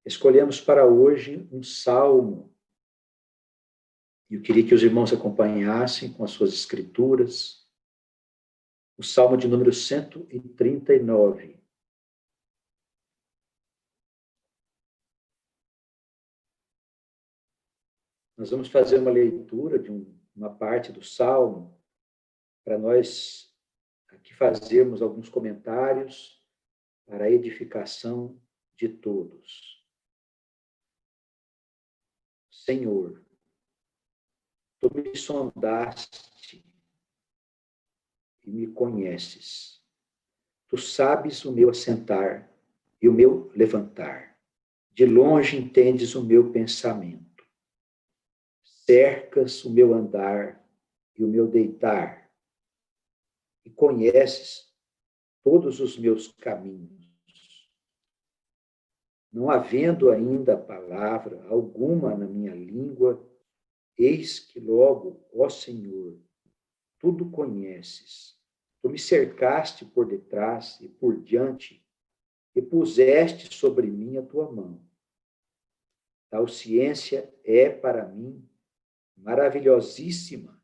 Escolhemos para hoje um salmo. Eu queria que os irmãos acompanhassem com as suas escrituras. O salmo de número 139. Nós vamos fazer uma leitura de uma parte do salmo, para nós aqui fazermos alguns comentários para a edificação de todos. Senhor, tu me sondaste e me conheces. Tu sabes o meu assentar e o meu levantar. De longe entendes o meu pensamento. Cercas o meu andar e o meu deitar. E conheces todos os meus caminhos. Não havendo ainda palavra alguma na minha língua, eis que logo, ó Senhor, tudo conheces. Tu me cercaste por detrás e por diante e puseste sobre mim a tua mão. Tal ciência é para mim maravilhosíssima,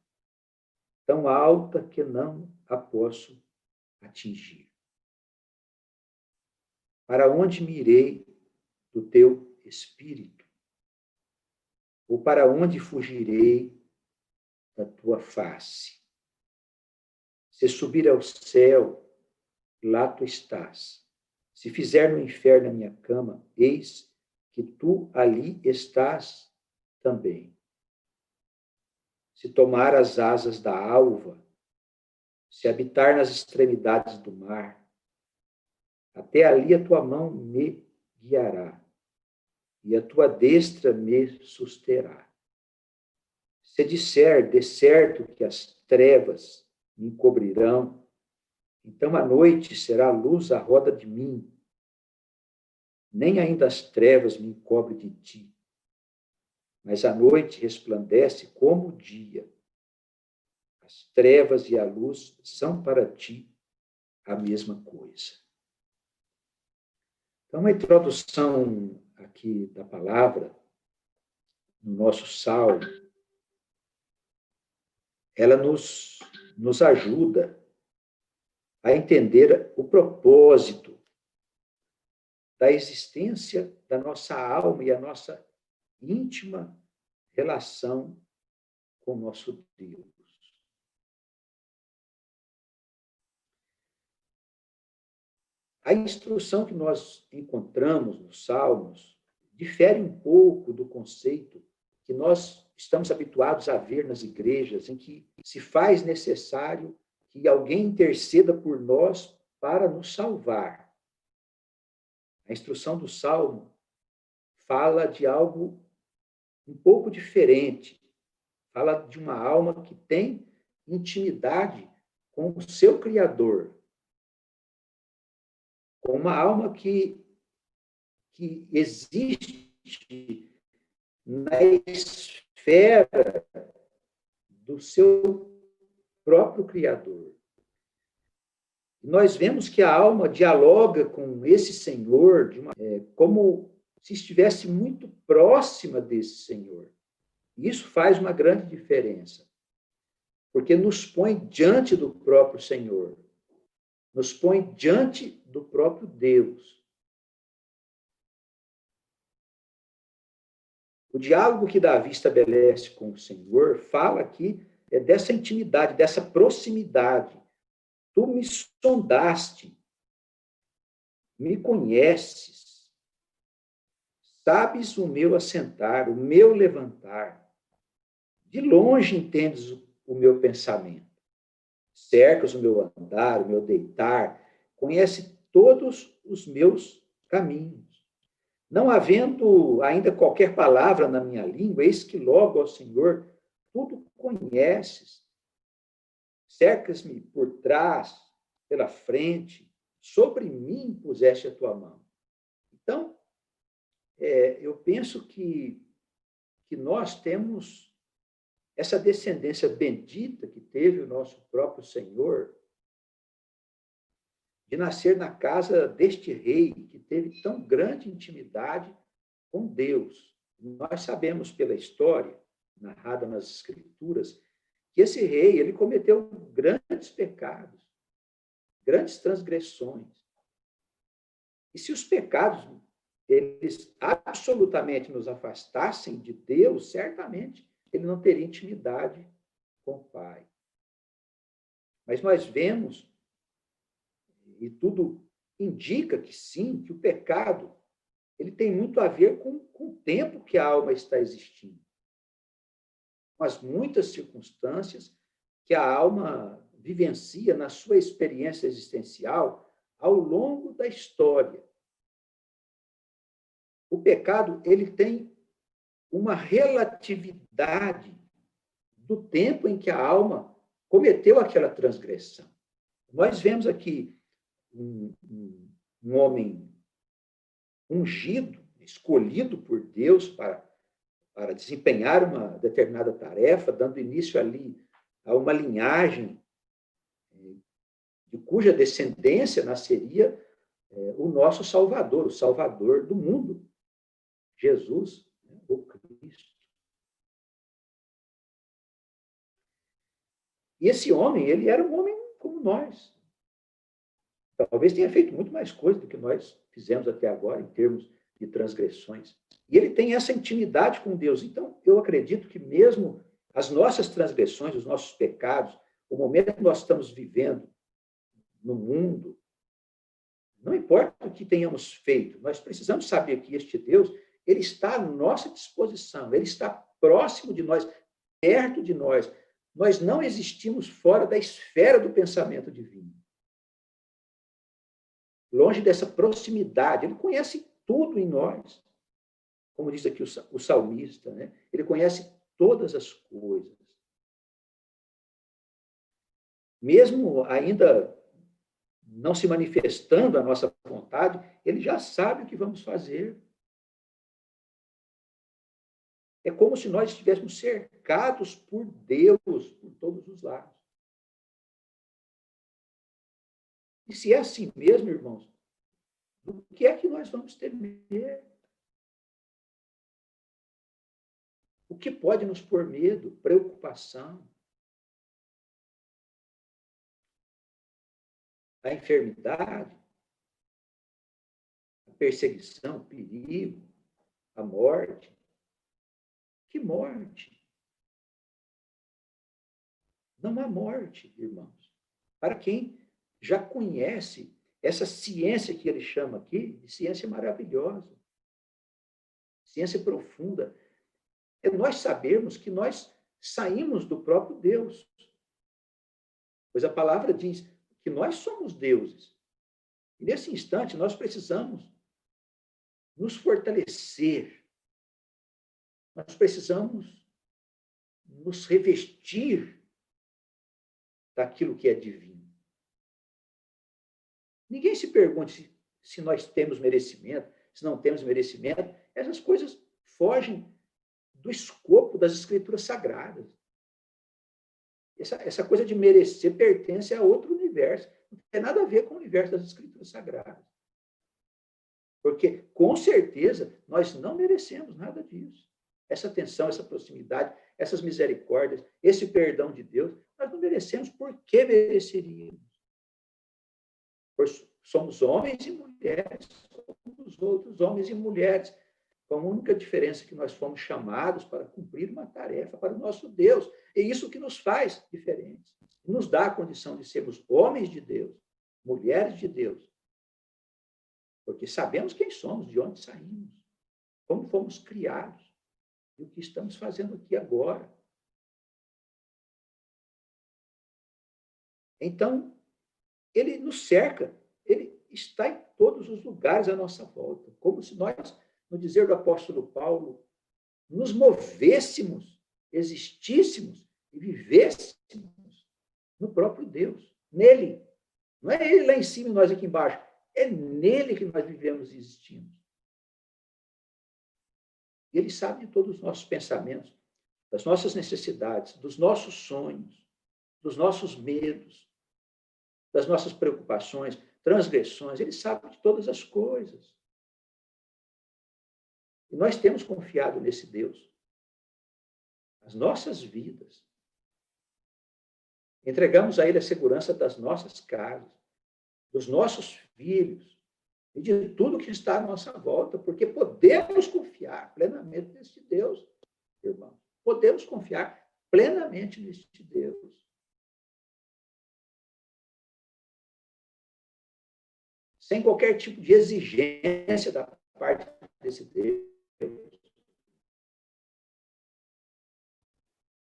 tão alta que não a posso atingir. Para onde me irei do teu espírito? Ou para onde fugirei da tua face? Se subir ao céu, lá tu estás. Se fizer no inferno a minha cama, eis que tu ali estás também. Se tomar as asas da alva, se habitar nas extremidades do mar, até ali a tua mão me guiará, e a tua destra me susterá. Se disser, de certo, que as trevas me encobrirão, então a noite será luz à roda de mim. Nem ainda as trevas me encobrem de ti, mas a noite resplandece como o dia. As trevas e a luz são para ti a mesma coisa. Então, a introdução aqui da palavra, no nosso salmo, ela nos ajuda a entender o propósito da existência da nossa alma e a nossa íntima relação com o nosso Deus. A instrução que nós encontramos nos Salmos difere um pouco do conceito que nós estamos habituados a ver nas igrejas, em que se faz necessário que alguém interceda por nós para nos salvar. A instrução do Salmo fala de algo um pouco diferente. Fala de uma alma que tem intimidade com o seu Criador. Com uma alma que existe na esfera do seu próprio Criador. Nós vemos que a alma dialoga com esse Senhor como se estivesse muito próxima desse Senhor. Isso faz uma grande diferença, porque nos põe diante do próprio Senhor, nos põe diante do próprio Deus. O diálogo que Davi estabelece com o Senhor fala aqui dessa intimidade, dessa proximidade. Tu me sondaste, me conheces, sabes o meu assentar, o meu levantar. De longe entendes o meu pensamento. Cercas o meu andar, o meu deitar, conhece todos os meus caminhos. Não havendo ainda qualquer palavra na minha língua, eis que logo, ó Senhor, tudo conheces. Cercas-me por trás, pela frente, sobre mim puseste a tua mão. Então, eu penso que nós temos essa descendência bendita que teve o nosso próprio Senhor, de nascer na casa deste rei, que teve tão grande intimidade com Deus. Nós sabemos pela história, narrada nas Escrituras, que esse rei ele cometeu grandes pecados, grandes transgressões. E se os pecados eles absolutamente nos afastassem de Deus, certamente ele não teria intimidade com o Pai. Mas nós vemos, e tudo indica que sim, que o pecado ele tem muito a ver com o tempo que a alma está existindo. Com as muitas circunstâncias que a alma vivencia na sua experiência existencial ao longo da história. O pecado ele tem uma relatividade do tempo em que a alma cometeu aquela transgressão. Nós vemos aqui um homem ungido, escolhido por Deus para desempenhar uma determinada tarefa, dando início ali a uma linhagem de cuja descendência nasceria o nosso Salvador, o Salvador do mundo, Jesus, o Cristo. E esse homem, ele era um homem como nós. Talvez tenha feito muito mais coisa do que nós fizemos até agora, em termos de transgressões. E ele tem essa intimidade com Deus. Então, eu acredito que mesmo as nossas transgressões, os nossos pecados, o momento que nós estamos vivendo no mundo, não importa o que tenhamos feito, nós precisamos saber que este Deus, ele está à nossa disposição, ele está próximo de nós, perto de nós. Nós não existimos fora da esfera do pensamento divino. Longe dessa proximidade, ele conhece tudo em nós. Como diz aqui o salmista, né? Ele conhece todas as coisas. Mesmo ainda não se manifestando a nossa vontade, ele já sabe o que vamos fazer. É como se nós estivéssemos cercados por Deus por todos os lados. E se é assim mesmo, irmãos, do que é que nós vamos temer? O que pode nos pôr medo, preocupação? A enfermidade, a perseguição, o perigo, a morte. Que morte? Não há morte, irmãos. Para quem já conhece essa ciência que ele chama aqui de ciência maravilhosa, ciência profunda, é nós sabermos que nós saímos do próprio Deus. Pois a palavra diz que nós somos deuses. E nesse instante nós precisamos nos fortalecer. Nós precisamos nos revestir daquilo que é divino. Ninguém se pergunte se nós temos merecimento, se não temos merecimento. Essas coisas fogem do escopo das Escrituras Sagradas. Essa coisa de merecer pertence a outro universo. Não tem nada a ver com o universo das Escrituras Sagradas. Porque, com certeza, nós não merecemos nada disso. Essa atenção, essa proximidade, essas misericórdias, esse perdão de Deus, nós não merecemos. Por que mereceríamos? Pois somos homens e mulheres, somos outros homens e mulheres, com a única diferença que nós fomos chamados para cumprir uma tarefa para o nosso Deus. É isso que nos faz diferentes. Nos dá a condição de sermos homens de Deus, mulheres de Deus. Porque sabemos quem somos, de onde saímos, como fomos criados e o que estamos fazendo aqui agora. Então, ele nos cerca, ele está em todos os lugares à nossa volta, como se nós, no dizer do apóstolo Paulo, nos movêssemos, existíssemos e vivêssemos no próprio Deus, nele. Não é ele lá em cima e nós aqui embaixo, é nele que nós vivemos e existimos. Ele sabe de todos os nossos pensamentos, das nossas necessidades, dos nossos sonhos, dos nossos medos, das nossas preocupações, transgressões. Ele sabe de todas as coisas. E nós temos confiado nesse Deus. As nossas vidas. Entregamos a Ele a segurança das nossas casas, dos nossos filhos e de tudo que está à nossa volta, porque podemos confiar plenamente neste Deus, irmão. Podemos confiar plenamente neste Deus. Sem qualquer tipo de exigência da parte desse Deus.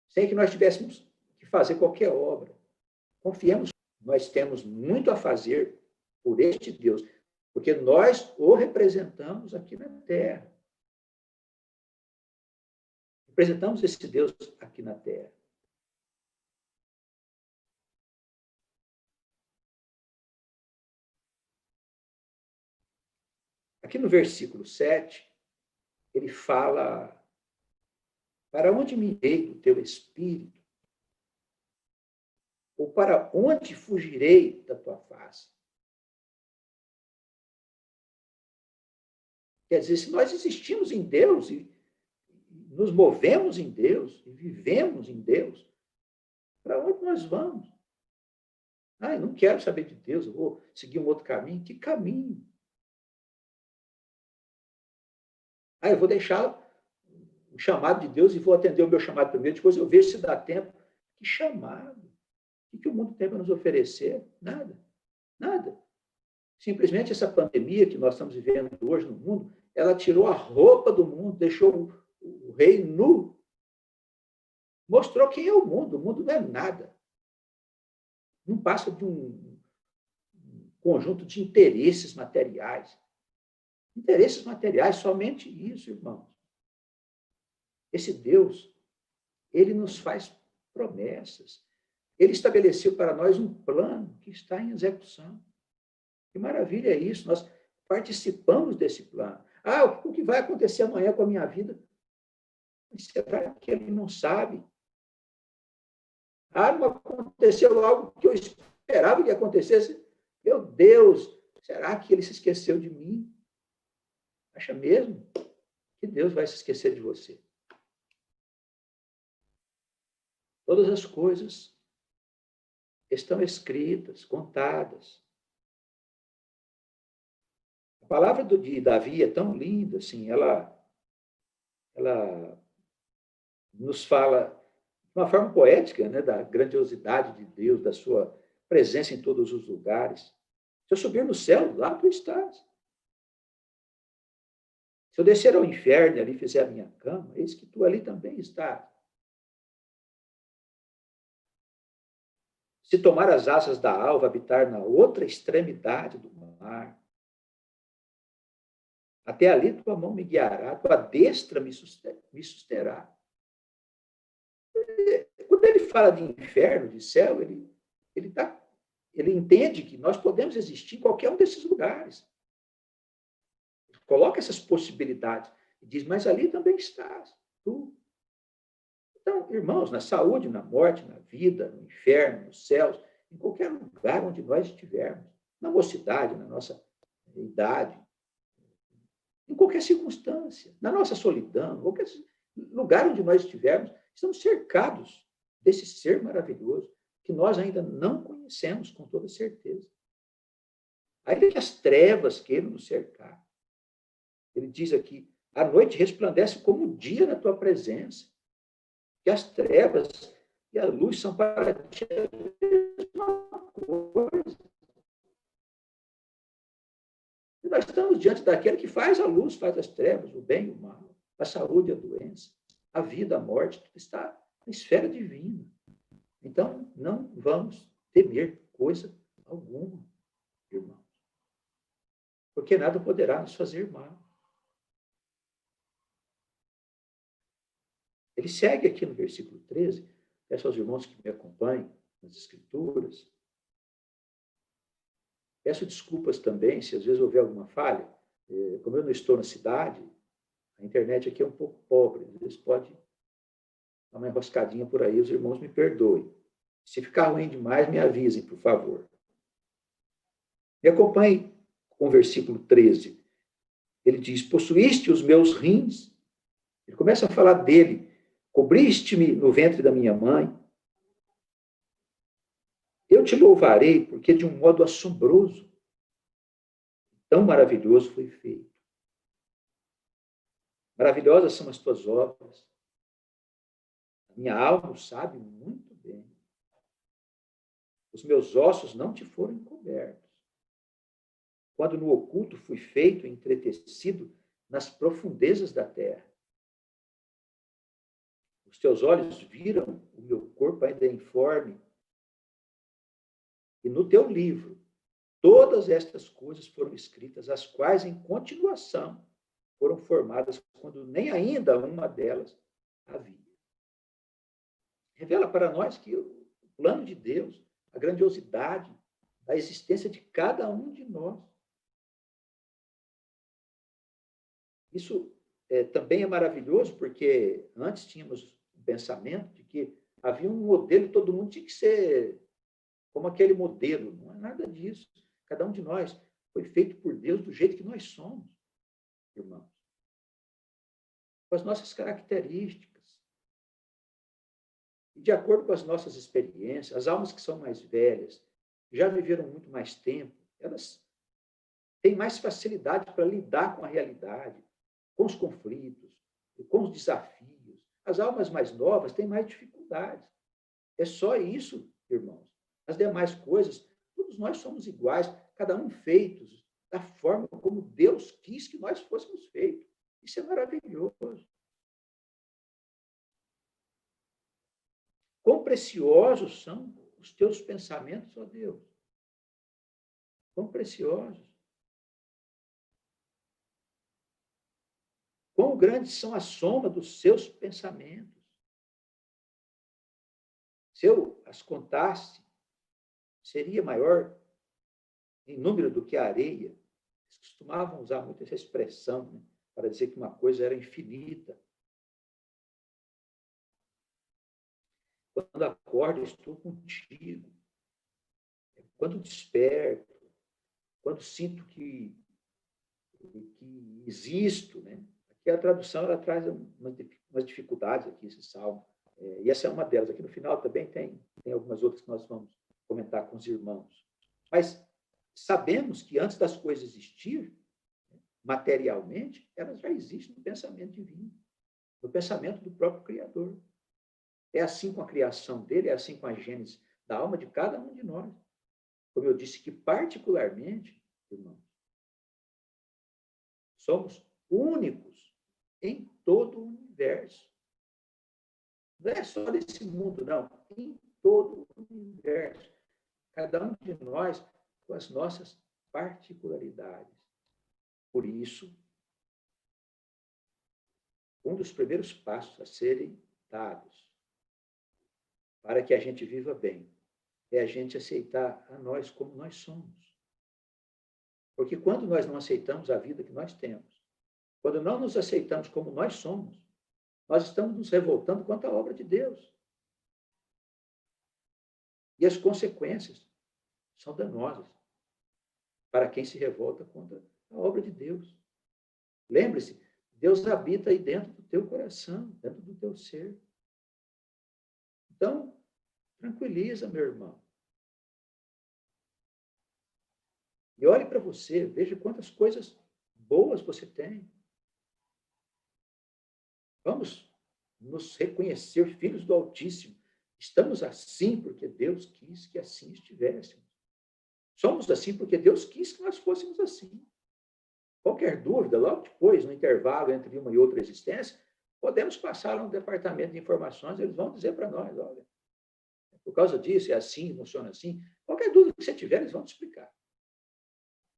Sem que nós tivéssemos que fazer qualquer obra. Confiemos, nós temos muito a fazer por este Deus, porque nós o representamos aqui na Terra. Representamos esse Deus aqui na Terra. Aqui no versículo 7, ele fala: para onde me irei do teu espírito? Ou para onde fugirei da tua face? Quer dizer, se nós existimos em Deus e nos movemos em Deus e vivemos em Deus, para onde nós vamos? Ah, eu não quero saber de Deus, eu vou seguir um outro caminho. Que caminho? Ah, eu vou deixar o chamado de Deus e vou atender o meu chamado primeiro, depois eu vejo se dá tempo. Que chamado? O que o mundo tem para nos oferecer? Nada. Nada. Simplesmente essa pandemia que nós estamos vivendo hoje no mundo, ela tirou a roupa do mundo, deixou o rei nu. Mostrou quem é o mundo. O mundo não é nada. Não passa de um conjunto de interesses materiais. Interesses materiais, somente isso, irmãos. Esse Deus, ele nos faz promessas. Ele estabeleceu para nós um plano que está em execução. Que maravilha é isso, nós participamos desse plano. Ah, o que vai acontecer amanhã com a minha vida? Mas será que ele não sabe? Ah, não aconteceu algo que eu esperava que acontecesse? Meu Deus, será que ele se esqueceu de mim? Acha mesmo que Deus vai se esquecer de você? Todas as coisas estão escritas, contadas. A palavra de Davi é tão linda, assim, ela nos fala de uma forma poética, né, da grandiosidade de Deus, da sua presença em todos os lugares. Se eu subir no céu, lá tu estás. Se eu descer ao inferno e ali fizer a minha cama, eis que tu ali também estás. Se tomar as asas da alva, habitar na outra extremidade do mar, até ali tua mão me guiará, tua destra me susterá. Quando ele fala de inferno, de céu, ele entende que nós podemos existir em qualquer um desses lugares. Ele coloca essas possibilidades e diz, mas ali também estás, tu. Então, irmãos, na saúde, na morte, na vida, no inferno, nos céus, em qualquer lugar onde nós estivermos, na mocidade, na nossa idade, em qualquer circunstância, na nossa solidão, em qualquer lugar onde nós estivermos, estamos cercados desse ser maravilhoso que nós ainda não conhecemos com toda certeza. Ainda que as trevas queiram nos cercar. Ele diz aqui, a noite resplandece como o dia na tua presença. Que as trevas e a luz são para ti a mesma coisa. E nós estamos diante daquele que faz a luz, faz as trevas, o bem e o mal, a saúde e a doença, a vida, a morte, tudo está na esfera divina. Então, não vamos temer coisa alguma, irmãos. Porque nada poderá nos fazer mal. Ele segue aqui no versículo 13, peço aos irmãos que me acompanhem nas Escrituras. Peço desculpas também, se às vezes houver alguma falha. Como eu não estou na cidade, a internet aqui é um pouco pobre, às vezes pode dar uma enroscadinha por aí, os irmãos me perdoem. Se ficar ruim demais, me avisem, por favor. Me acompanhe com o versículo 13. Ele diz, possuíste os meus rins. Ele começa a falar dele. Cobriste-me no ventre da minha mãe. Eu te louvarei, porque de um modo assombroso, tão maravilhoso foi feito. Maravilhosas são as tuas obras. A minha alma o sabe muito bem. Os meus ossos não te foram encobertos. Quando no oculto fui feito, entretecido nas profundezas da terra. Os teus olhos viram o meu corpo ainda informe. E no teu livro, todas estas coisas foram escritas, as quais, em continuação, foram formadas quando nem ainda uma delas havia. Revela para nós que o plano de Deus, a grandiosidade da existência de cada um de nós. Isso também é maravilhoso, porque antes tínhamos o pensamento de que havia um modelo e todo mundo tinha que ser como aquele modelo. Não é nada disso. Cada um de nós foi feito por Deus do jeito que nós somos, irmãos. Com as nossas características. E de acordo com as nossas experiências, as almas que são mais velhas, já viveram muito mais tempo, elas têm mais facilidade para lidar com a realidade, com os conflitos, com os desafios. As almas mais novas têm mais dificuldades. É só isso, irmãos. As demais coisas, todos nós somos iguais, cada um feitos da forma como Deus quis que nós fôssemos feitos. Isso é maravilhoso. Quão preciosos são os teus pensamentos, ó Deus. Quão preciosos. Quão grandes são a soma dos seus pensamentos. Se eu as contasse, seria maior em número do que a areia. Eles costumavam usar muito essa expressão, né, para dizer que uma coisa era infinita. Quando acordo, estou contigo. Quando desperto, quando sinto que existo, né? Aqui a tradução ela traz umas dificuldades aqui, esse salmo. E essa é uma delas. Aqui no final também tem algumas outras que nós vamos comentar com os irmãos. Mas sabemos que antes das coisas existir, materialmente, elas já existem no pensamento divino, no pensamento do próprio Criador. É assim com a criação dele, é assim com a gênese da alma de cada um de nós. Como eu disse, que particularmente, irmãos, somos únicos em todo o universo. Não é só nesse mundo, não. Em todo o universo. Cada um de nós com as nossas particularidades. Por isso, um dos primeiros passos a serem dados para que a gente viva bem é a gente aceitar a nós como nós somos. Porque quando nós não aceitamos a vida que nós temos, quando não nos aceitamos como nós somos, nós estamos nos revoltando contra a obra de Deus. E as consequências são danosas para quem se revolta contra a obra de Deus. Lembre-se, Deus habita aí dentro do teu coração, dentro do teu ser. Então, tranquiliza, meu irmão. E olhe para você, veja quantas coisas boas você tem. Vamos nos reconhecer filhos do Altíssimo. Estamos assim porque Deus quis que assim estivéssemos. Somos assim porque Deus quis que nós fôssemos assim. Qualquer dúvida, logo depois, no intervalo entre uma e outra existência, podemos passar lá no departamento de informações, eles vão dizer para nós, olha, por causa disso, é assim, funciona assim. Qualquer dúvida que você tiver, eles vão te explicar.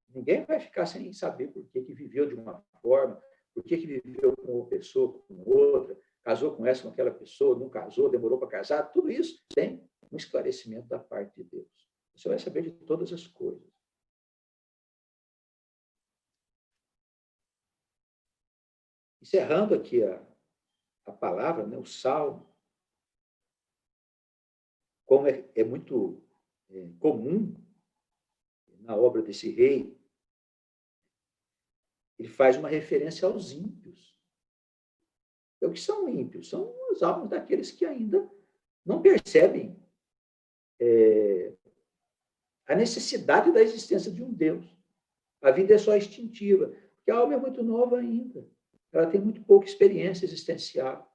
Ninguém vai ficar sem saber por que viveu de uma forma, por que viveu com uma pessoa, com outra, casou com essa, com aquela pessoa, não casou, demorou para casar. Tudo isso tem um esclarecimento da parte de Deus. Você vai saber de todas as coisas. Encerrando aqui a palavra, né, o Salmo, como é muito comum na obra desse rei, ele faz uma referência aos ímpios. O que são ímpios? São as almas daqueles que ainda não percebem a necessidade da existência de um Deus. A vida é só instintiva, porque a alma é muito nova ainda. Ela tem muito pouca experiência existencial.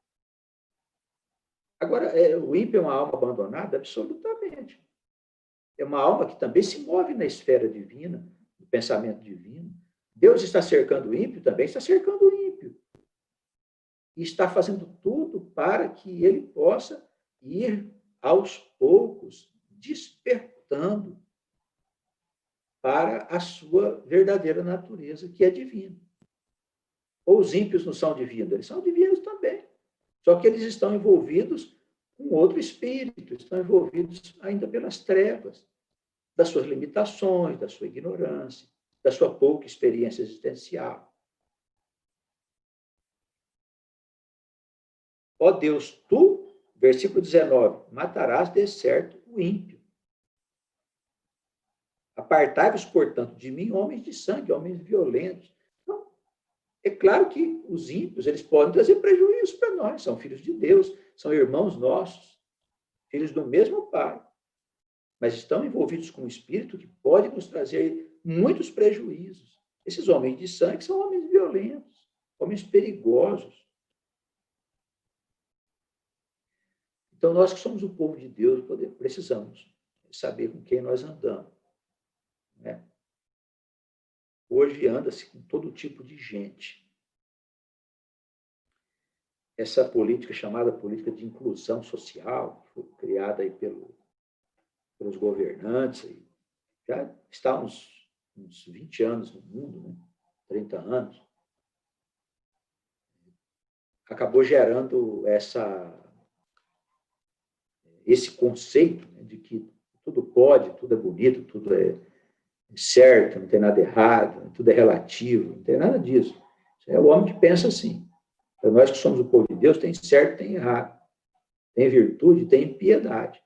Agora, o ímpio é uma alma abandonada? Absolutamente. É uma alma que também se move na esfera divina, no pensamento divino. Deus está cercando o ímpio, também está cercando o ímpio. E está fazendo tudo para que ele possa ir, aos poucos, despertando para a sua verdadeira natureza, que é divina. Ou os ímpios não são divinos? Eles são divinos também. Só que eles estão envolvidos com outro espírito, estão envolvidos ainda pelas trevas, das suas limitações, da sua ignorância, da sua pouca experiência existencial. Ó Deus, tu, versículo 19, matarás de certo o ímpio. Apartai-vos, portanto, de mim, homens de sangue, homens violentos. Então, é claro que os ímpios, eles podem trazer prejuízo para nós, são filhos de Deus, são irmãos nossos, filhos do mesmo Pai, mas estão envolvidos com um espírito que pode nos trazer muitos prejuízos. Esses homens de sangue são homens violentos, homens perigosos. Então, nós que somos o povo de Deus, precisamos saber com quem nós andamos. Né? Hoje anda-se com todo tipo de gente. Essa política chamada política de inclusão social, que foi criada aí pelos governantes, já está uns 20 anos no mundo, né? 30 anos, acabou gerando esse conceito, né, de que tudo pode, tudo é bonito, tudo é certo, não tem nada errado, tudo é relativo, não tem nada disso. Isso é o homem que pensa assim. Para nós que somos o povo de Deus, tem certo, tem errado, tem virtude, tem impiedade.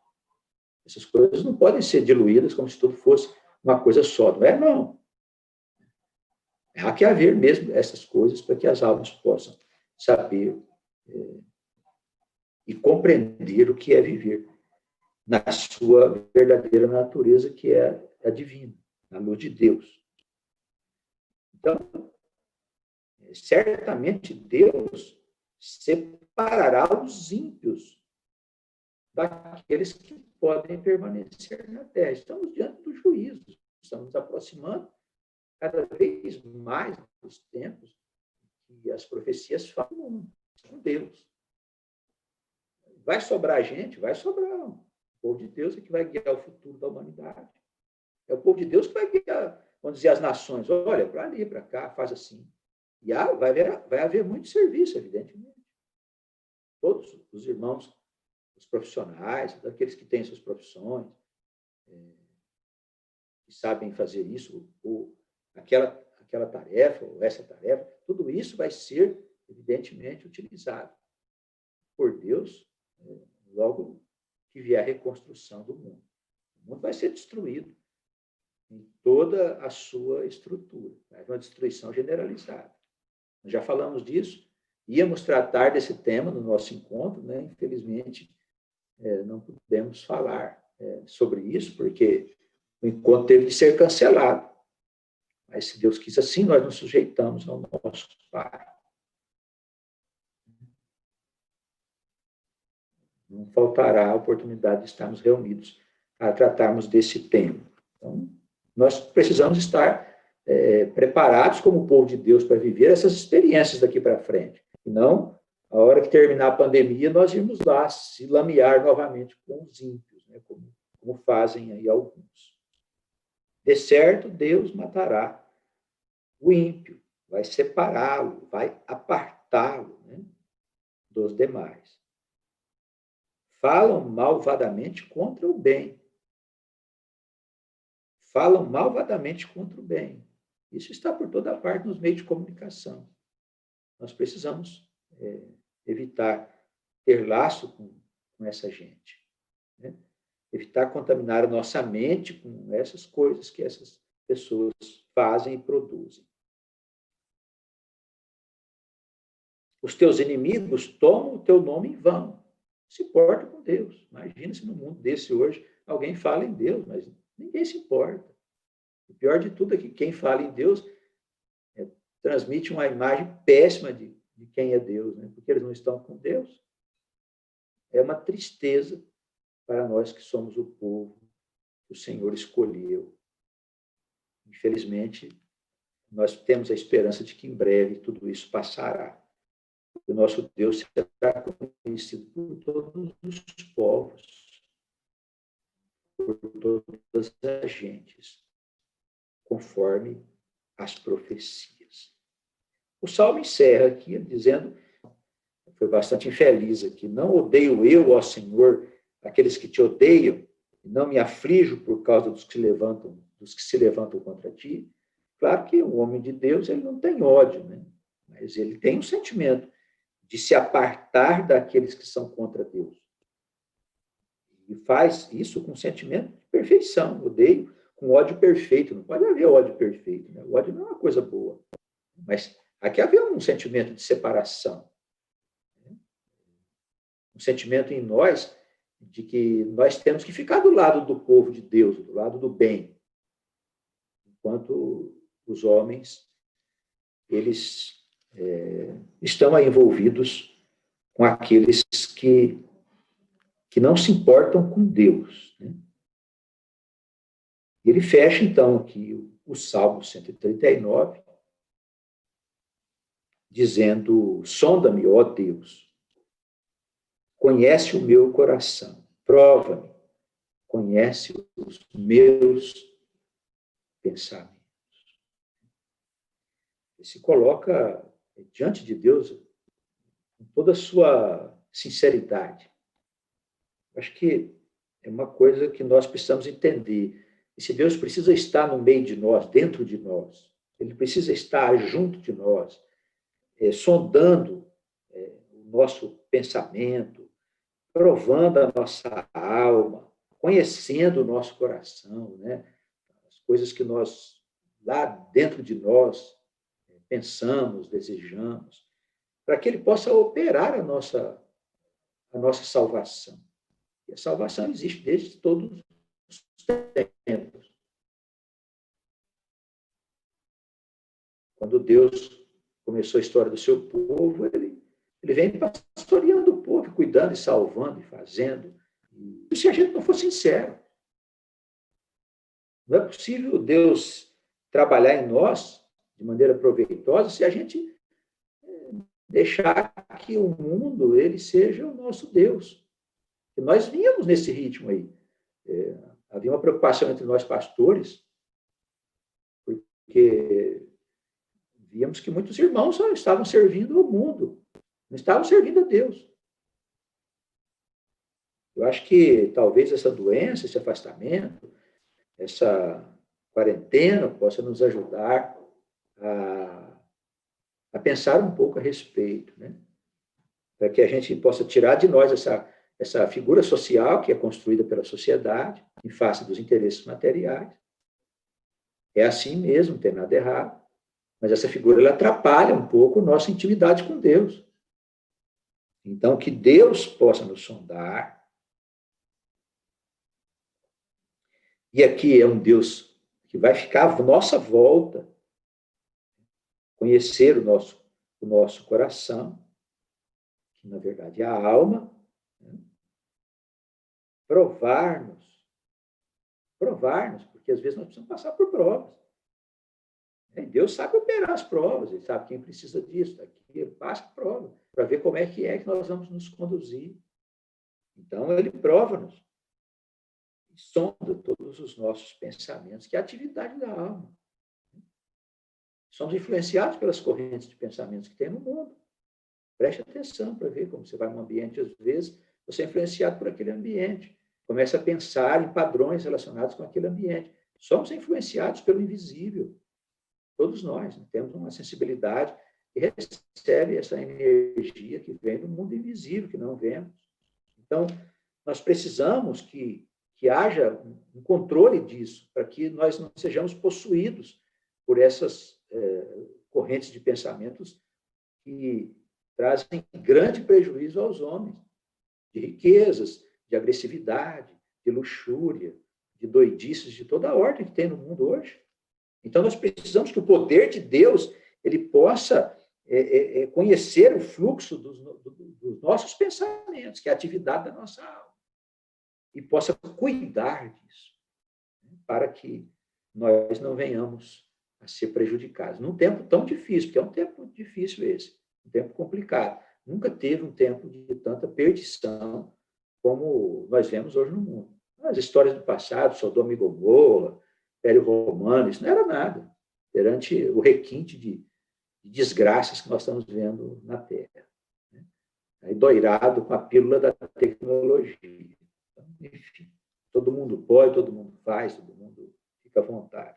Essas coisas não podem ser diluídas como se tudo fosse uma coisa só, não é? Não. Há que haver mesmo essas coisas para que as almas possam saber e compreender o que é viver na sua verdadeira natureza, que é a divina, a luz de Deus. Então, certamente Deus separará os ímpios daqueles que podem permanecer na terra. Estamos diante do juízo, estamos nos aproximando cada vez mais dos tempos que as profecias falam com Deus. Vai sobrar gente? Vai sobrar. O povo de Deus é que vai guiar o futuro da humanidade. É o povo de Deus que vai guiar, vamos dizer, as nações. Olha, para ali, para cá, faz assim. E vai haver muito serviço, evidentemente. Todos os irmãos, os profissionais, daqueles que têm suas profissões, que sabem fazer isso, ou aquela tarefa, ou essa tarefa, tudo isso vai ser, evidentemente, utilizado por Deus logo que vier a reconstrução do mundo. O mundo vai ser destruído em toda a sua estrutura. Vai haver uma destruição generalizada. Nós já falamos disso, íamos tratar desse tema no nosso encontro, né? Infelizmente, não pudemos falar sobre isso, porque o encontro teve de ser cancelado. Mas, se Deus quis assim, nós nos sujeitamos ao nosso Pai. Não faltará a oportunidade de estarmos reunidos para tratarmos desse tema. Então, nós precisamos estar preparados como povo de Deus para viver essas experiências daqui para frente. E não, a hora que terminar a pandemia, nós irmos lá se lamear novamente com os ímpios, né, como fazem aí alguns. De certo, Deus matará o ímpio, vai separá-lo, vai apartá-lo, né, dos demais. Falam malvadamente contra o bem. Falam malvadamente contra o bem. Isso está por toda parte nos meios de comunicação. Nós precisamos evitar ter laço com essa gente. Né? Evitar contaminar a nossa mente com essas coisas que essas pessoas fazem e produzem. os teus inimigos tomam o teu nome em vão. Se importa com Deus. Imagina se no mundo desse hoje alguém fala em Deus, mas ninguém se importa. O pior de tudo é que quem fala em Deus transmite uma imagem péssima de quem é Deus, né? Porque eles não estão com Deus. É uma tristeza para nós que somos o povo que o Senhor escolheu. Infelizmente, nós temos a esperança de que em breve tudo isso passará. O nosso Deus será conhecido por todos os povos, por todas as gentes, conforme as profecias. O Salmo encerra aqui dizendo, foi bastante infeliz aqui, não odeio eu, ó Senhor, aqueles que te odeiam, e não me aflijo por causa dos que se levantam contra ti. Claro que o homem de Deus, ele não tem ódio, né? Mas ele tem um sentimento de se apartar daqueles que são contra Deus. E faz isso com sentimento de perfeição. Odeio com ódio perfeito. Não pode haver ódio perfeito, né? O ódio não é uma coisa boa. Mas aqui havia um sentimento de separação. Um sentimento em nós de que nós temos que ficar do lado do povo de Deus, do lado do bem. Enquanto os homens, eles estão aí envolvidos com aqueles que não se importam com Deus, né? Ele fecha, então, aqui o Salmo 139, dizendo, sonda-me, ó Deus, conhece o meu coração, prova-me, conhece os meus pensamentos. Ele se coloca diante de Deus com toda a sua sinceridade. Acho que é uma coisa que nós precisamos entender. Esse Deus precisa estar no meio de nós, dentro de nós. Ele precisa estar junto de nós, sondando o nosso pensamento, provando a nossa alma, conhecendo o nosso coração, né? As coisas que nós, lá dentro de nós, pensamos, desejamos, para que ele possa operar a nossa salvação. E a salvação existe desde todos os tempos. Quando Deus começou a história do seu povo, ele vem pastoreando o povo, cuidando e salvando e fazendo. E se a gente não for sincero, não é possível Deus trabalhar em nós de maneira proveitosa se a gente deixar que o mundo ele seja o nosso Deus. E nós vínhamos nesse ritmo aí. Havia uma preocupação entre nós pastores, porque víamos que muitos irmãos só estavam servindo o mundo, não estavam servindo a Deus. Eu acho que talvez essa doença, esse afastamento, essa quarentena possa nos ajudar a pensar um pouco a respeito, né? Para que a gente possa tirar de nós essa figura social que é construída pela sociedade, em face dos interesses materiais. É assim mesmo, não tem nada errado. Mas essa figura ela atrapalha um pouco a nossa intimidade com Deus. Então, que Deus possa nos sondar. E aqui é um Deus que vai ficar à nossa volta, conhecer o nosso coração, que na verdade é a alma, né? Provar-nos, porque às vezes nós precisamos passar por provas. Deus sabe operar as provas, ele sabe quem precisa disso, daquilo, passa a prova, para ver como é que nós vamos nos conduzir. Então, ele prova-nos, e sonda todos os nossos pensamentos, que é a atividade da alma. Somos influenciados pelas correntes de pensamentos que tem no mundo. Preste atenção para ver como você vai num ambiente, às vezes, você é influenciado por aquele ambiente. Começa a pensar em padrões relacionados com aquele ambiente. Somos influenciados pelo invisível. Todos nós, né? Temos uma sensibilidade que recebe essa energia que vem do mundo invisível, que não vemos. Então, nós precisamos que haja um controle disso, para que nós não sejamos possuídos por essas correntes de pensamentos que trazem grande prejuízo aos homens, de riquezas, de agressividade, de luxúria, de doidices de toda a ordem que tem no mundo hoje. Então, nós precisamos que o poder de Deus ele possa conhecer o fluxo dos nossos pensamentos, que é a atividade da nossa alma, e possa cuidar disso, para que nós não venhamos a ser prejudicados. Num tempo tão difícil, porque é um tempo difícil esse, um tempo complicado. Nunca teve um tempo de tanta perdição como nós vemos hoje no mundo. As histórias do passado, Sodoma e Gomorra, Império Romano, isso não era nada perante o requinte de desgraças que nós estamos vendo na Terra. Aí, doirado com a pílula da tecnologia. Então, enfim, todo mundo pode, todo mundo faz, todo mundo fica à vontade.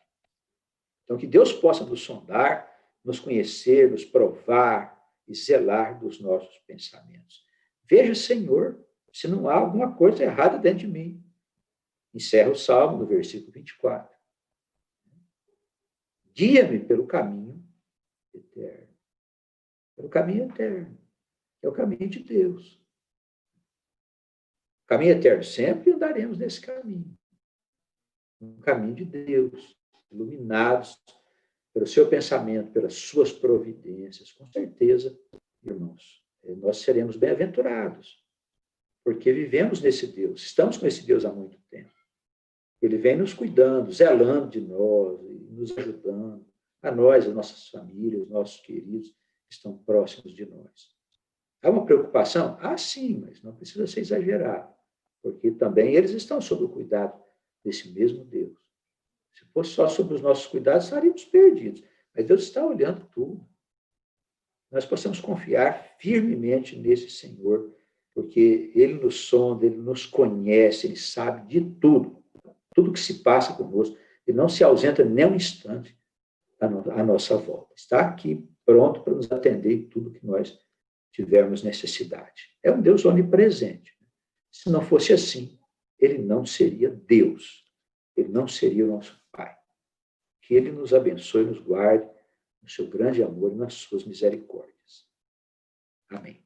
Então, que Deus possa nos sondar, nos conhecer, nos provar e zelar dos nossos pensamentos. Veja, Senhor, se não há alguma coisa errada dentro de mim. Encerra o Salmo, no versículo 24. Guia-me pelo caminho eterno. Pelo caminho eterno, que é o caminho de Deus. O caminho eterno, sempre andaremos nesse caminho. Um caminho de Deus, iluminados pelo seu pensamento, pelas suas providências. Com certeza, irmãos, nós seremos bem-aventurados, porque vivemos nesse Deus, estamos com esse Deus há muito tempo. Ele vem nos cuidando, zelando de nós, nos ajudando, a nós, as nossas famílias, os nossos queridos que estão próximos de nós. Há uma preocupação? Ah, sim, mas não precisa ser exagerado, porque também eles estão sob o cuidado desse mesmo Deus. Se fosse só sobre os nossos cuidados, estaríamos perdidos. Mas Deus está olhando tudo. Nós possamos confiar firmemente nesse Senhor, porque Ele nos sonda, Ele nos conhece, Ele sabe de tudo. Tudo que se passa conosco. Ele não se ausenta nem um instante à nossa volta. Está aqui pronto para nos atender em tudo que nós tivermos necessidade. É um Deus onipresente. Se não fosse assim, Ele não seria Deus. Ele não seria o nosso Pai. Que Ele nos abençoe e nos guarde no seu grande amor e nas suas misericórdias. Amém.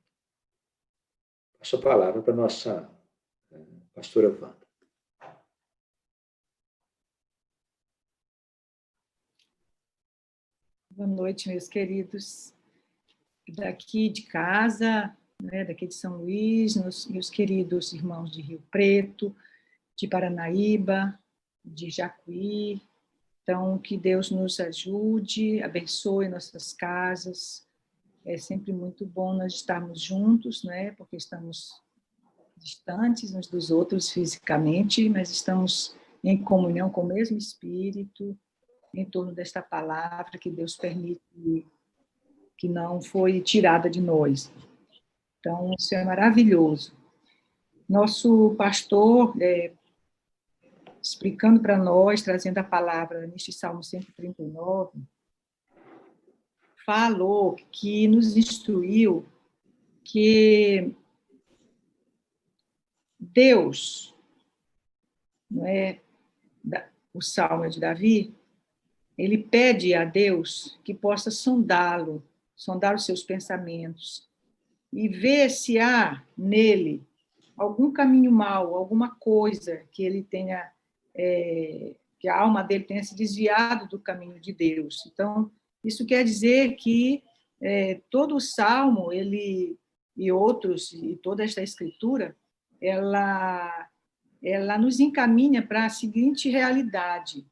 Passo a palavra para a nossa pastora Wanda. Boa noite, meus queridos. Daqui de casa, né, daqui de São Luís, meus queridos irmãos de Rio Preto, de Paranaíba, de Jacuí. Então, que Deus nos ajude, abençoe nossas casas. É sempre muito bom nós estarmos juntos, né, porque estamos distantes uns dos outros fisicamente, mas estamos em comunhão com o mesmo Espírito, em torno desta palavra que Deus permite, que não foi tirada de nós. Então, isso é maravilhoso. Nosso pastor, explicando para nós, trazendo a palavra neste Salmo 139, falou que nos instruiu que Deus, não é, o Salmo de Davi, ele pede a Deus que possa sondá-lo, sondar os seus pensamentos e ver se há nele algum caminho mau, alguma coisa que ele tenha, que a alma dele tenha se desviado do caminho de Deus. Então, isso quer dizer que todo o Salmo, ele e outros, e toda esta escritura, ela nos encaminha para a seguinte realidade,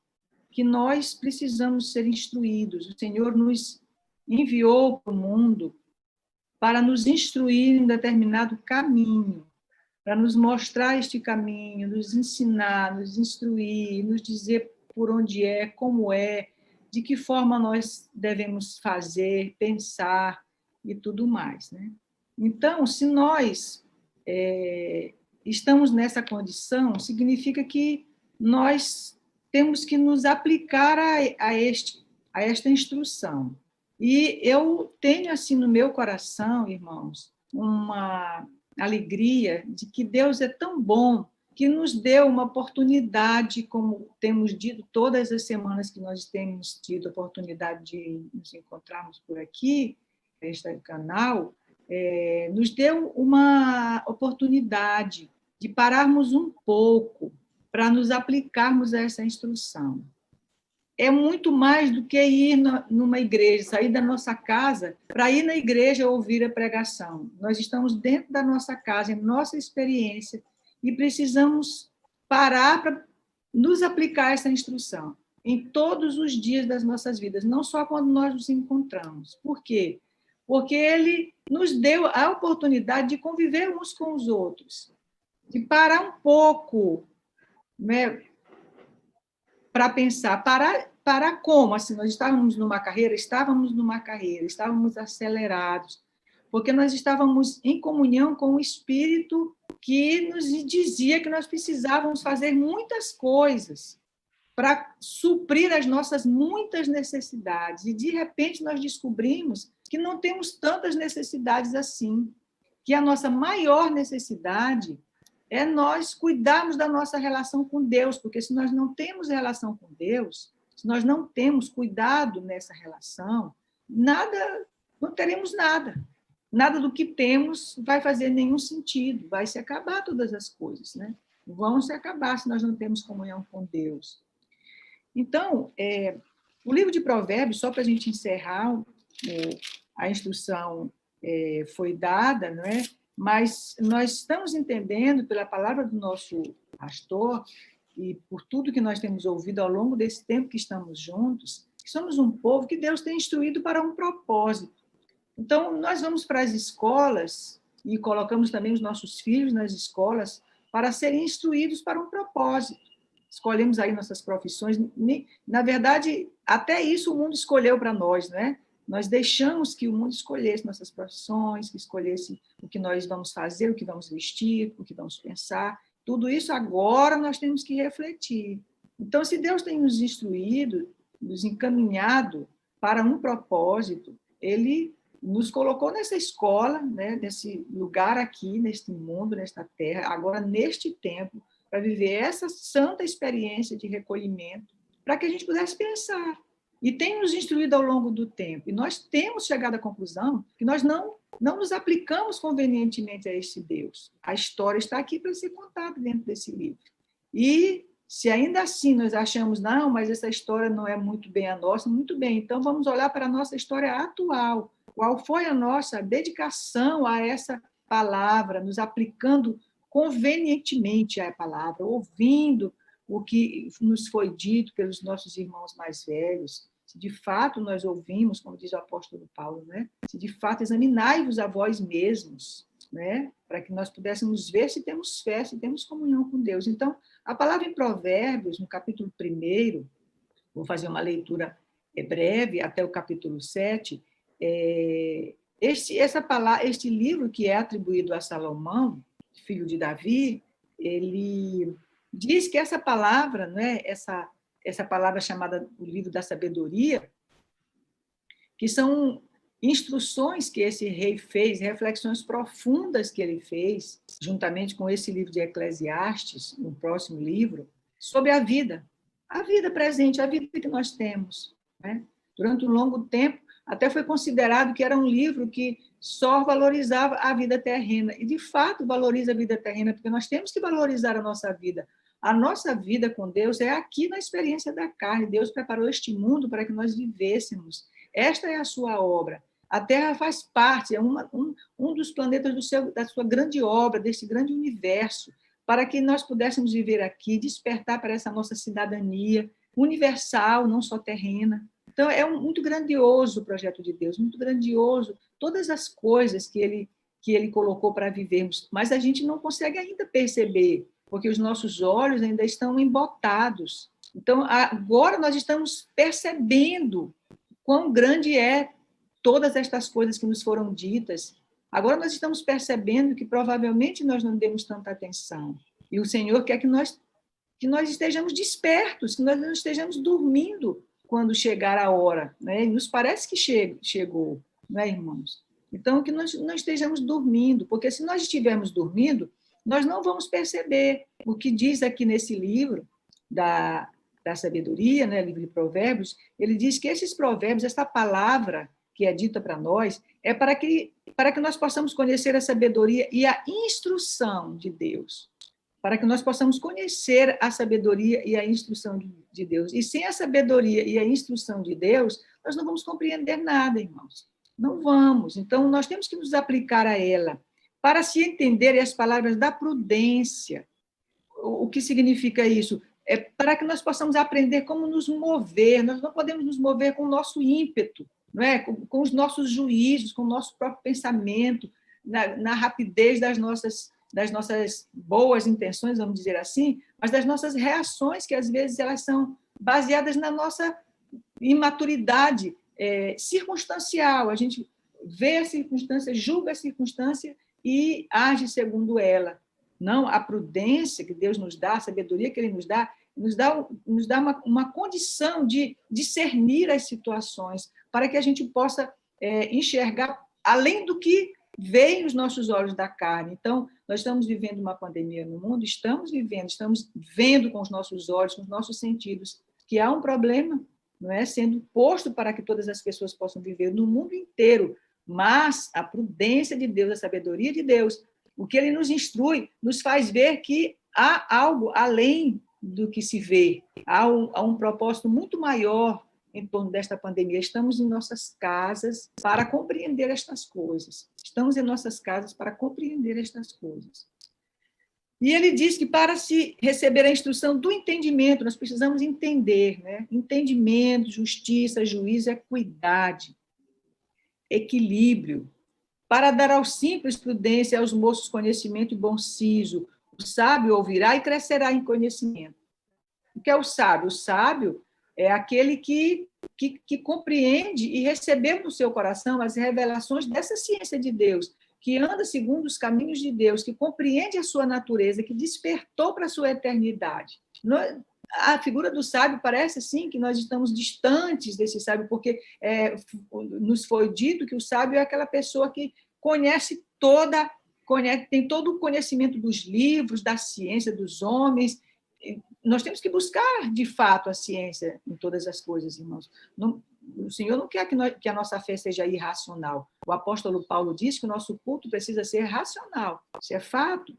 que nós precisamos ser instruídos. O Senhor nos enviou para o mundo para nos instruir em um determinado caminho, para nos mostrar este caminho, nos ensinar, nos instruir, nos dizer por onde é, como é, de que forma nós devemos fazer, pensar e tudo mais, né? Então, se nós estamos nessa condição, significa que nós temos que nos aplicar a esta instrução. E eu tenho, assim, no meu coração, irmãos, uma alegria de que Deus é tão bom que nos deu uma oportunidade, como temos dito todas as semanas que nós temos tido a oportunidade de nos encontrarmos por aqui, neste canal, nos deu uma oportunidade de pararmos um pouco para nos aplicarmos a essa instrução. É muito mais do que ir numa igreja, sair da nossa casa para ir na igreja ouvir a pregação. Nós estamos dentro da nossa casa, em nossa experiência, e precisamos parar para nos aplicar essa instrução em todos os dias das nossas vidas, não só quando nós nos encontramos. Por quê? Porque ele nos deu a oportunidade de conviver uns com os outros, de parar um pouco, né, para pensar. Parar como? Assim, nós estávamos numa carreira, estávamos acelerados, porque nós estávamos em comunhão com o Espírito que nos dizia que nós precisávamos fazer muitas coisas para suprir as nossas muitas necessidades. E, de repente, nós descobrimos que não temos tantas necessidades assim, que a nossa maior necessidade é nós cuidarmos da nossa relação com Deus, porque se nós não temos relação com Deus, se nós não temos cuidado nessa relação, não teremos nada. Nada do que temos vai fazer nenhum sentido, vai se acabar todas as coisas, né? Vão se acabar se nós não temos comunhão com Deus. Então, o livro de Provérbios, só para a gente encerrar, a instrução foi dada, não é? Mas nós estamos entendendo, pela palavra do nosso pastor, e por tudo que nós temos ouvido ao longo desse tempo que estamos juntos, que somos um povo que Deus tem instruído para um propósito. Então, nós vamos para as escolas e colocamos também os nossos filhos nas escolas para serem instruídos para um propósito. Escolhemos aí nossas profissões. Na verdade, até isso o mundo escolheu para nós, não é? Nós deixamos que o mundo escolhesse nossas profissões, que escolhesse o que nós vamos fazer, o que vamos vestir, o que vamos pensar. Tudo isso agora nós temos que refletir. Então, se Deus tem nos instruído, nos encaminhado para um propósito, Ele nos colocou nessa escola, né, nesse lugar aqui, neste mundo, nesta terra, agora neste tempo, para viver essa santa experiência de recolhimento, para que a gente pudesse pensar. E tem nos instruído ao longo do tempo. E nós temos chegado à conclusão que nós não nos aplicamos convenientemente a este Deus. A história está aqui para ser contada dentro desse livro. E se ainda assim nós achamos, não, mas essa história não é muito bem a nossa, muito bem, então vamos olhar para a nossa história atual. Qual foi a nossa dedicação a essa palavra, nos aplicando convenientemente à palavra, ouvindo o que nos foi dito pelos nossos irmãos mais velhos, se de fato nós ouvimos, como diz o apóstolo Paulo, né? Se de fato examinai-vos a vós mesmos, né? Para que nós pudéssemos ver se temos fé, se temos comunhão com Deus. Então, a palavra em Provérbios, no capítulo 1, vou fazer uma leitura breve, até o capítulo 7, este livro que é atribuído a Salomão, filho de Davi, ele diz que essa palavra, né, essa palavra chamada o livro da sabedoria, que são instruções que esse rei fez, reflexões profundas que ele fez, juntamente com esse livro de Eclesiastes, no próximo livro, sobre a vida presente, a vida que nós temos, né? Durante um longo tempo, até foi considerado que era um livro que só valorizava a vida terrena. E, de fato, valoriza a vida terrena, porque nós temos que valorizar a nossa vida. A nossa vida com Deus é aqui na experiência da carne. Deus preparou este mundo para que nós vivêssemos. Esta é a sua obra. A Terra faz parte, é um dos planetas da sua grande obra, desse grande universo, para que nós pudéssemos viver aqui, despertar para essa nossa cidadania universal, não só terrena. Então, é muito grandioso o projeto de Deus, muito grandioso, todas as coisas que ele colocou para vivermos, mas a gente não consegue ainda perceber, porque os nossos olhos ainda estão embotados. Então, agora nós estamos percebendo quão grande é todas estas coisas que nos foram ditas. Agora nós estamos percebendo que provavelmente nós não demos tanta atenção. E o Senhor quer que nós estejamos despertos, que nós não estejamos dormindo quando chegar a hora, né? E nos parece que chegou, né, irmãos? Então, que nós não estejamos dormindo, porque se nós estivermos dormindo, nós não vamos perceber. O que diz aqui nesse livro da sabedoria, né, livro de Provérbios, ele diz que esses provérbios, essa palavra que é dita para nós, é para que nós possamos conhecer a sabedoria e a instrução de Deus. Para que nós possamos conhecer a sabedoria e a instrução de Deus. E sem a sabedoria e a instrução de Deus, nós não vamos compreender nada, irmãos. Não vamos. Então, nós temos que nos aplicar a ela, para se entender as palavras da prudência. O que significa isso? É para que nós possamos aprender como nos mover. Nós não podemos nos mover com o nosso ímpeto, não é? Com os nossos juízos, com o nosso próprio pensamento, na rapidez das nossas boas intenções, vamos dizer assim, mas das nossas reações, que às vezes elas são baseadas na nossa imaturidade circunstancial. A gente vê a circunstância, julga a circunstância e age segundo ela. Não, a prudência que Deus nos dá, a sabedoria que Ele nos dá uma condição de discernir as situações, para que a gente possa enxergar além do que veem os nossos olhos da carne. Então, nós estamos vivendo uma pandemia no mundo, estamos vendo com os nossos olhos, com os nossos sentidos, que há um problema, não é, sendo posto para que todas as pessoas possam viver no mundo inteiro, mas a prudência de Deus, a sabedoria de Deus, o que Ele nos instrui, nos faz ver que há algo além do que se vê, há um propósito muito maior em torno desta pandemia. Estamos em nossas casas para compreender estas coisas. Estamos em nossas casas para compreender estas coisas. E ele diz que para se receber a instrução do entendimento, nós precisamos entender, né? Entendimento, justiça, juízo, equidade, equilíbrio. Para dar aos simples prudência, aos moços conhecimento e bom siso. O sábio ouvirá e crescerá em conhecimento. O que é o sábio? O sábio é aquele que compreende e recebeu no seu coração as revelações dessa ciência de Deus, que anda segundo os caminhos de Deus, que compreende a sua natureza, que despertou para a sua eternidade. A figura do sábio parece, assim, que nós estamos distantes desse sábio, porque nos foi dito que o sábio é aquela pessoa que tem todo o conhecimento dos livros, da ciência, dos homens. Nós temos que buscar, de fato, a ciência em todas as coisas, irmãos. O Senhor não quer que a nossa fé seja irracional. O apóstolo Paulo diz que o nosso culto precisa ser racional. Isso é fato.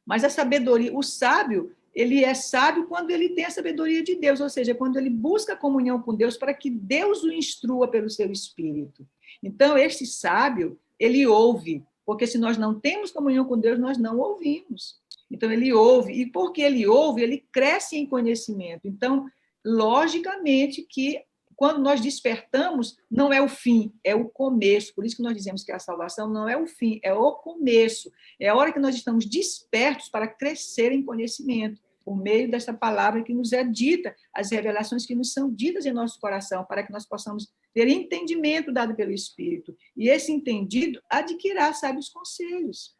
Mas a sabedoria, o sábio, ele é sábio quando ele tem a sabedoria de Deus, ou seja, quando ele busca a comunhão com Deus para que Deus o instrua pelo seu Espírito. Então, este sábio, ele ouve, porque se nós não temos comunhão com Deus, nós não ouvimos. Então, ele ouve, e porque ele ouve, ele cresce em conhecimento. Então, logicamente que quando nós despertamos, não é o fim, é o começo. Por isso que nós dizemos que a salvação não é o fim, é o começo. É a hora que nós estamos despertos para crescer em conhecimento, por meio dessa palavra que nos é dita, as revelações que nos são ditas em nosso coração, para que nós possamos ter entendimento dado pelo Espírito. E esse entendido adquirirá sábios conselhos.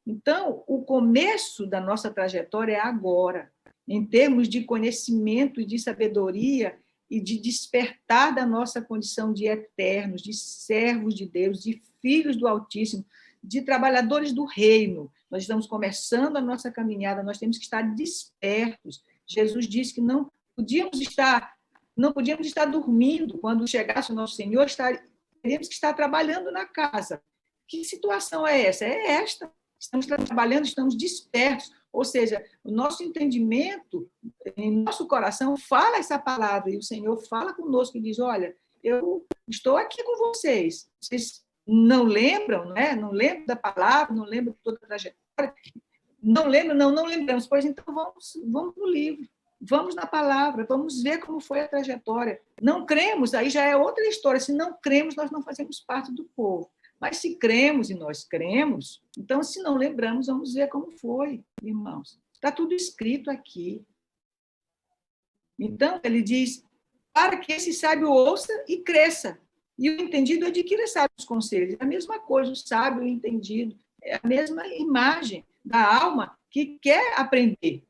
Então, o começo da nossa trajetória é agora, em termos de conhecimento e de sabedoria, e de despertar da nossa condição de eternos, de servos de Deus, de filhos do Altíssimo, de trabalhadores do reino. Nós estamos começando a nossa caminhada, nós temos que estar despertos. Jesus disse que não podíamos estar dormindo quando chegasse o nosso Senhor, teríamos que estar trabalhando na casa. Que situação é essa? É esta. Estamos trabalhando, estamos despertos. Ou seja, o nosso entendimento, em nosso coração, fala essa palavra, e o Senhor fala conosco e diz, olha, eu estou aqui com vocês. Vocês não lembram, né? Não lembram da palavra, não lembram de toda a trajetória? Não lembram? Não lembramos. Pois então, vamos no livro, vamos na palavra, vamos ver como foi a trajetória. Não cremos, aí já é outra história. Se não cremos, nós não fazemos parte do povo. Mas se cremos, e nós cremos, então, se não lembramos, vamos ver como foi, irmãos. Está tudo escrito aqui. Então, ele diz, para que esse sábio ouça e cresça, e o entendido adquira sábios conselhos. É a mesma coisa, o sábio e o entendido, é a mesma imagem da alma que quer aprender.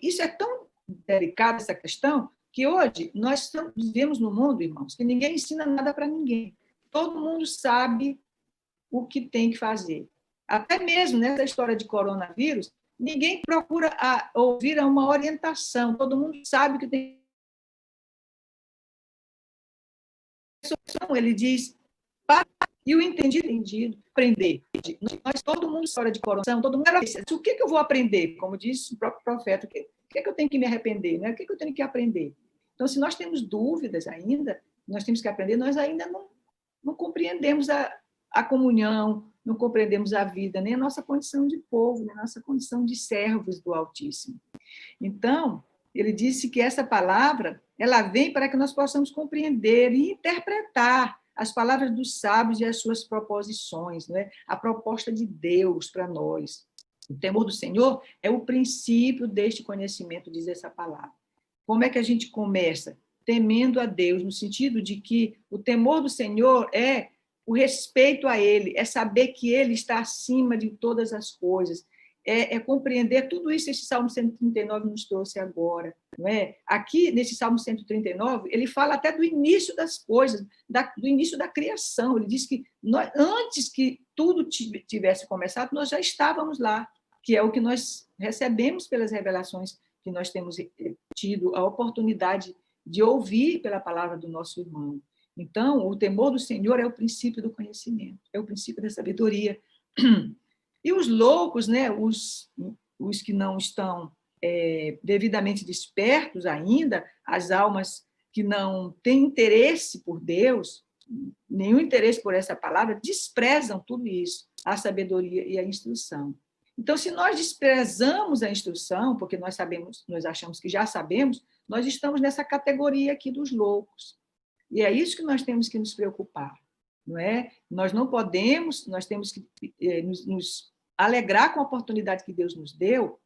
Isso é tão delicado, essa questão, que hoje nós vivemos no mundo, irmãos, que ninguém ensina nada para ninguém. Todo mundo sabe o que tem que fazer. Até mesmo nessa história de coronavírus, ninguém procura ouvir uma orientação, todo mundo sabe que tem. Ele diz, E o entendido, aprender. Nós, todo mundo fora de coração, todo mundo era o que eu vou aprender? Como disse o próprio profeta, o que eu tenho que me arrepender? Né? O que eu tenho que aprender? Então, se nós temos dúvidas ainda, nós temos que aprender, nós ainda não compreendemos a comunhão, não compreendemos a vida, nem a nossa condição de povo, nem a nossa condição de servos do Altíssimo. Então, ele disse que essa palavra, ela vem para que nós possamos compreender e interpretar as palavras dos sábios e as suas proposições, não é? A proposta de Deus para nós. O temor do Senhor é o princípio deste conhecimento, diz essa palavra. Como é que a gente começa? Temendo a Deus, no sentido de que o temor do Senhor é o respeito a Ele, é saber que Ele está acima de todas as coisas, é compreender tudo isso que esse Salmo 139 nos trouxe agora. Não é? Aqui, nesse Salmo 139, ele fala até do início das coisas, do início da criação. Ele diz que antes que tudo tivesse começado, nós já estávamos lá, que é o que nós recebemos pelas revelações que nós temos tido a oportunidade de ouvir pela palavra do nosso irmão. Então, o temor do Senhor é o princípio do conhecimento, é o princípio da sabedoria. E os loucos, né, os que não estão devidamente despertos ainda, as almas que não têm interesse por Deus, nenhum interesse por essa palavra, desprezam tudo isso, a sabedoria e a instrução. Então, se nós desprezamos a instrução, porque nós achamos que já sabemos, nós estamos nessa categoria aqui dos loucos. E é isso que nós temos que nos preocupar, não é? Nós não podemos, nós temos que nos alegrar com a oportunidade que Deus nos deu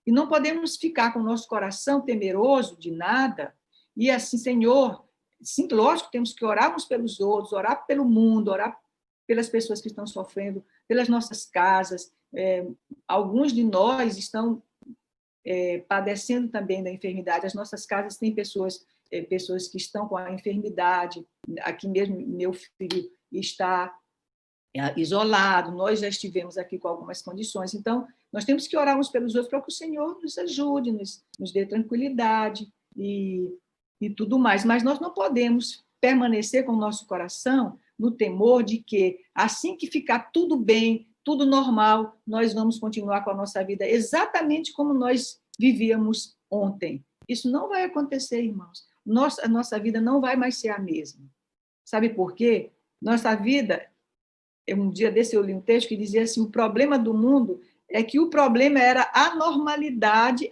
e não podemos ficar com o nosso coração temeroso de nada e assim, Senhor, sim, lógico, temos que orar uns pelos outros, orar pelo mundo, orar pelas pessoas que estão sofrendo, pelas nossas casas. Alguns de nós estão padecendo também da enfermidade. As nossas casas têm pessoas que estão com a enfermidade. Aqui mesmo, meu filho está isolado, nós já estivemos aqui com algumas condições. Então, nós temos que orar uns pelos outros para que o Senhor nos ajude, nos dê tranquilidade e tudo mais. Mas nós não podemos permanecer com o nosso coração no temor de que, assim que ficar tudo bem, tudo normal, nós vamos continuar com a nossa vida exatamente como nós vivíamos ontem. Isso não vai acontecer, irmãos. A nossa vida não vai mais ser a mesma. Sabe por quê? Nossa vida, um dia desse eu li um texto que dizia assim, o problema do mundo é que o problema era a normalidade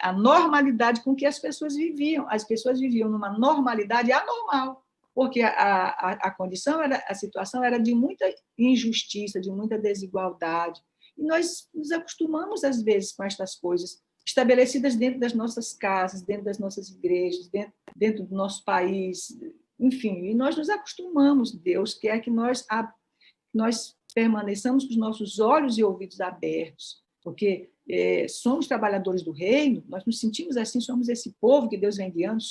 com que as pessoas viviam. As pessoas viviam numa normalidade anormal, porque a condição, a situação era de muita injustiça, de muita desigualdade. E nós nos acostumamos, às vezes, com estas coisas estabelecidas dentro das nossas casas, dentro das nossas igrejas, dentro do nosso país, enfim, e nós nos acostumamos. Deus quer que nós permaneçamos com os nossos olhos e ouvidos abertos, porque somos trabalhadores do reino, nós nos sentimos assim, somos esse povo que Deus vem guiando,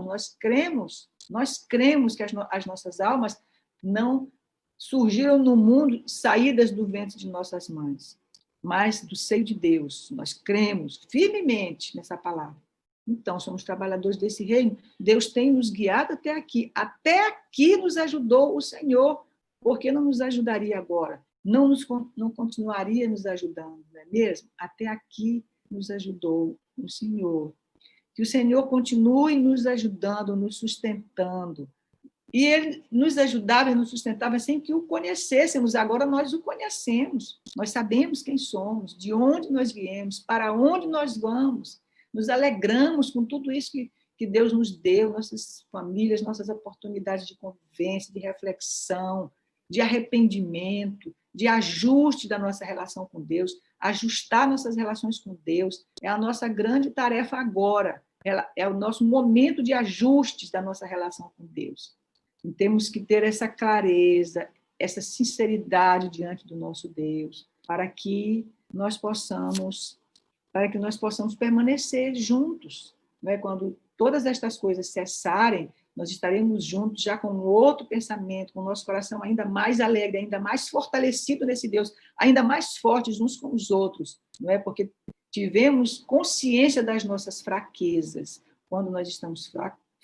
nós cremos que as nossas almas não surgiram no mundo saídas do ventre de nossas mães, mas do seio de Deus. Nós cremos firmemente nessa palavra. Então, somos trabalhadores desse reino. Deus tem nos guiado até aqui. Até aqui nos ajudou o Senhor. Por que não nos ajudaria agora? Não continuaria nos ajudando, não é mesmo? Até aqui nos ajudou o Senhor. Que o Senhor continue nos ajudando, nos sustentando. E Ele nos ajudava e nos sustentava sem que o conhecêssemos. Agora nós o conhecemos. Nós sabemos quem somos, de onde nós viemos, para onde nós vamos. Nos alegramos com tudo isso que Deus nos deu, nossas famílias, nossas oportunidades de convivência, de reflexão, de arrependimento, de ajuste da nossa relação com Deus, ajustar nossas relações com Deus. É a nossa grande tarefa agora. É o nosso momento de ajustes da nossa relação com Deus. E temos que ter essa clareza, essa sinceridade diante do nosso Deus, para que nós possamos permanecer juntos. Né? Quando todas estas coisas cessarem, nós estaremos juntos já com outro pensamento, com o nosso coração ainda mais alegre, ainda mais fortalecido nesse Deus, ainda mais fortes uns com os outros, não é? Porque tivemos consciência das nossas fraquezas. Quando nós estamos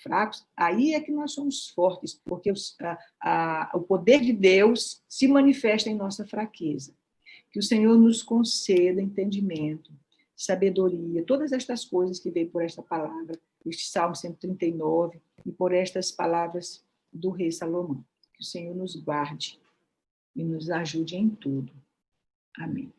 fracos, aí é que nós somos fortes, porque o poder de Deus se manifesta em nossa fraqueza. Que o Senhor nos conceda entendimento, sabedoria, todas estas coisas que veio por esta palavra, este Salmo 139, e por estas palavras do rei Salomão. Que o Senhor nos guarde e nos ajude em tudo. Amém.